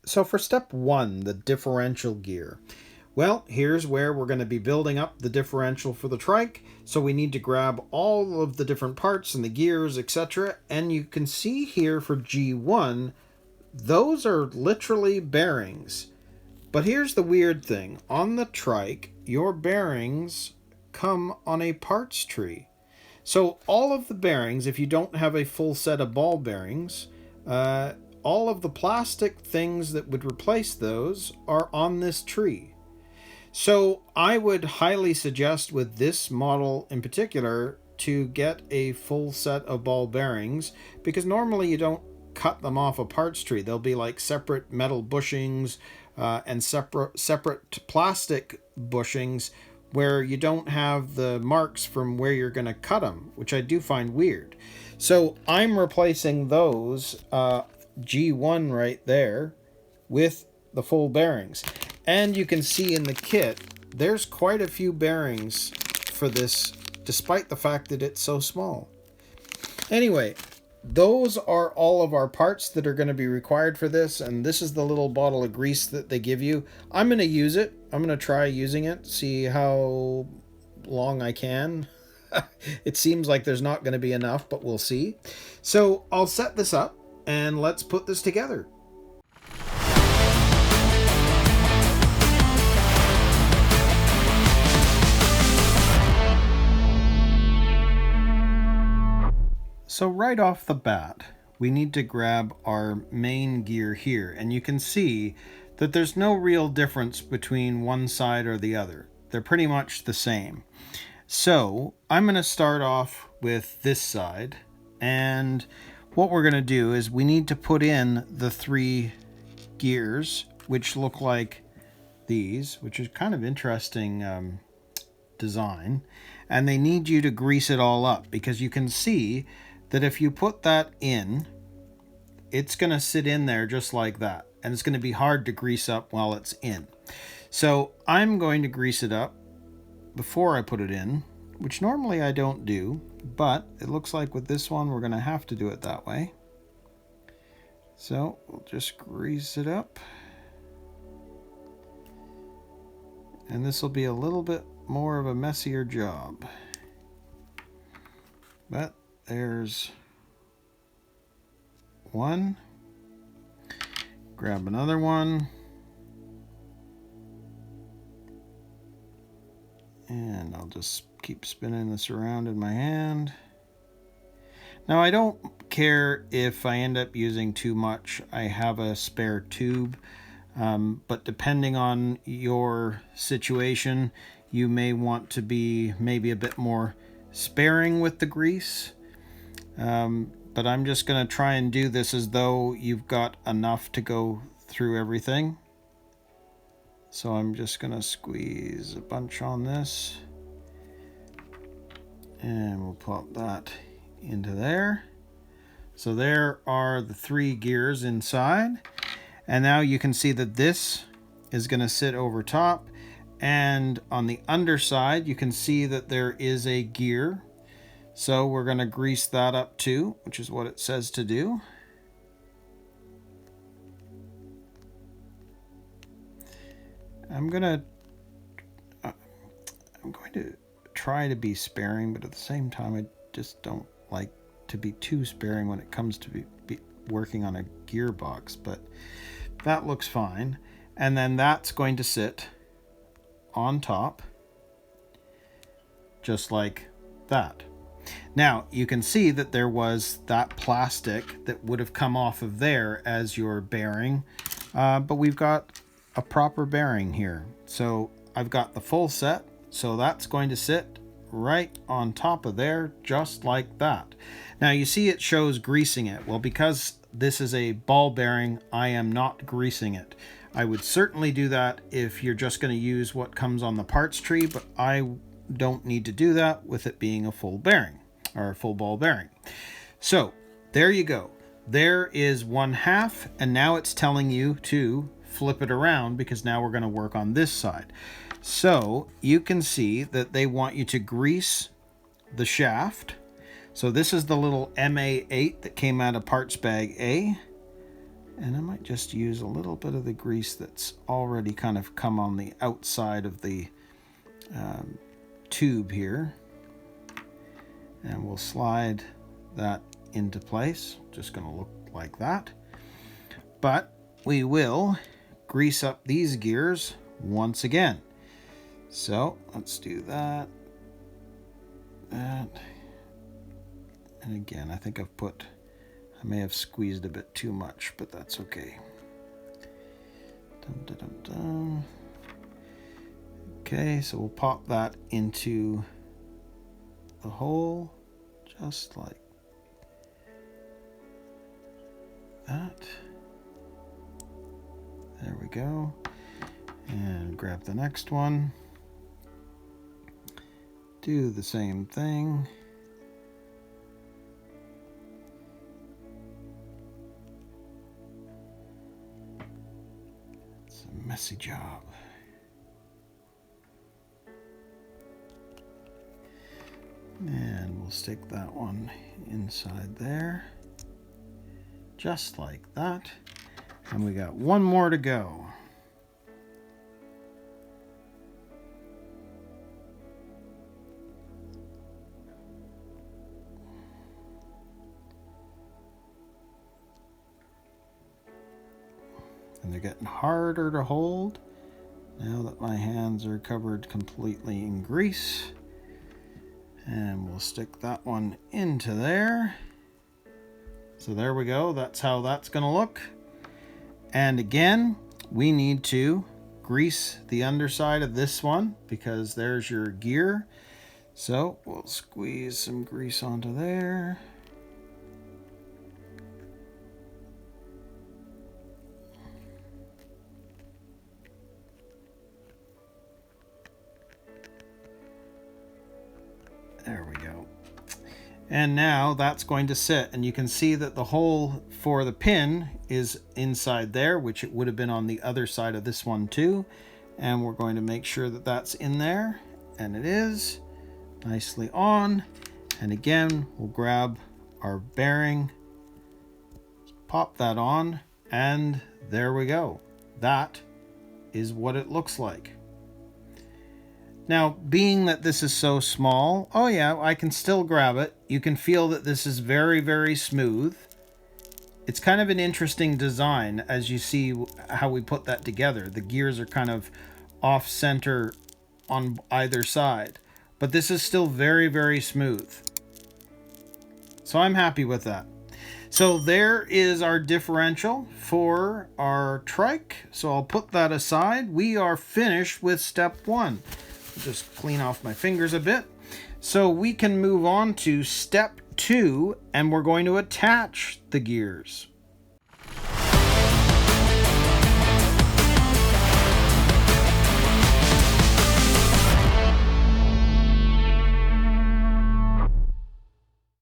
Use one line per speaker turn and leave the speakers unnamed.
So for step one, the differential gear. Well, here's where we're going to be building up the differential for the trike. So we need to grab all of the different parts and the gears, etc. And you can see here for G1, those are literally bearings. But here's the weird thing. On the trike, your bearings come on a parts tree. So all of the bearings, if you don't have a full set of ball bearings, all of the plastic things that would replace those are on this tree. So I would highly suggest with this model in particular to get a full set of ball bearings, because normally you don't cut them off a parts tree. They'll be like separate metal bushings and separate plastic bushings where you don't have the marks from where you're going to cut them, which I do find weird. So I'm replacing those G1 right there with the full bearings. And you can see in the kit, there's quite a few bearings for this, despite the fact that it's so small. Anyway, those are all of our parts that are going to be required for this, and this is the little bottle of grease that they give you. I'm going to use it. I'm going to try using it, see how long I can. It seems like there's not going to be enough, but we'll see. So I'll set this up, and let's put this together. So right off the bat, we need to grab our main gear here, and you can see that there's no real difference between one side or the other. They're pretty much the same. So I'm going to start off with this side, and what we're going to do is we need to put in the 3 gears, which look like these, which is kind of interesting design, and they need you to grease it all up, because you can see that if you put that in, it's going to sit in there just like that, and it's going to be hard to grease up while it's in. So I'm going to grease it up before I put it in, which normally I don't do, but it looks like with this one we're going to have to do it that way. So we'll just grease it up, and this will be a little bit more of a messier job, but there's one. Grab another one, and I'll just keep spinning this around in my hand. Now I don't care if I end up using too much. I have a spare tube, but depending on your situation, you may want to be maybe a bit more sparing with the grease. But I'm just going to try and do this as though you've got enough to go through everything. So I'm just going to squeeze a bunch on this, and we'll pop that into there. So there are the 3 gears inside, and now you can see that this is going to sit over top, and on the underside you can see that there is a gear. So we're going to grease that up too, which is what it says to do. I'm going to try to be sparing, but at the same time I just don't like to be too sparing when it comes to be working on a gearbox, but that looks fine. And then that's going to sit on top just like that. Now you can see that there was that plastic that would have come off of there as your bearing, but we've got a proper bearing here. So I've got the full set, so that's going to sit right on top of there just like that. Now you see it shows greasing it. Well, because this is a ball bearing, I am not greasing it. I would certainly do that if you're just going to use what comes on the parts tree, but I don't need to do that with it being a full bearing or a full ball bearing. So there you go. There is 1/2, and now it's telling you to flip it around because now we're going to work on this side. So you can see that they want you to grease the shaft. So this is the little MA8 that came out of parts bag A. And I might just use a little bit of the grease that's already kind of come on the outside of the tube here. And we'll slide that into place. Just going to look like that. But we will grease up these gears once again. So let's do that. That. And again, I think I may have squeezed a bit too much, but that's okay. Dun, dun, dun, dun. Okay, so we'll pop that into the hole, just like that. There we go. And grab the next one. Do the same thing. It's a messy job. And we'll stick that one inside there, just like that. And we got one more to go. And they're getting harder to hold now that my hands are covered completely in grease. And we'll stick that one into there. So there we go. That's how that's going to look. And again, we need to grease the underside of this one because there's your gear. So we'll squeeze some grease onto there. There we go. And now that's going to sit, and you can see that the hole for the pin is inside there, which it would have been on the other side of this one too. And we're going to make sure that that's in there, and it is nicely on. And again, we'll grab our bearing, pop that on, and there we go. That is what it looks like. Now, being that this is so small, oh yeah, I can still grab it. You can feel that this is very, very smooth. It's kind of an interesting design as you see how we put that together. The gears are kind of off center on either side, but this is still very, very smooth. So I'm happy with that. So there is our differential for our trike. So I'll put that aside. We are finished with step one. Just clean off my fingers a bit. So we can move on to step two, and we're going to attach the gears.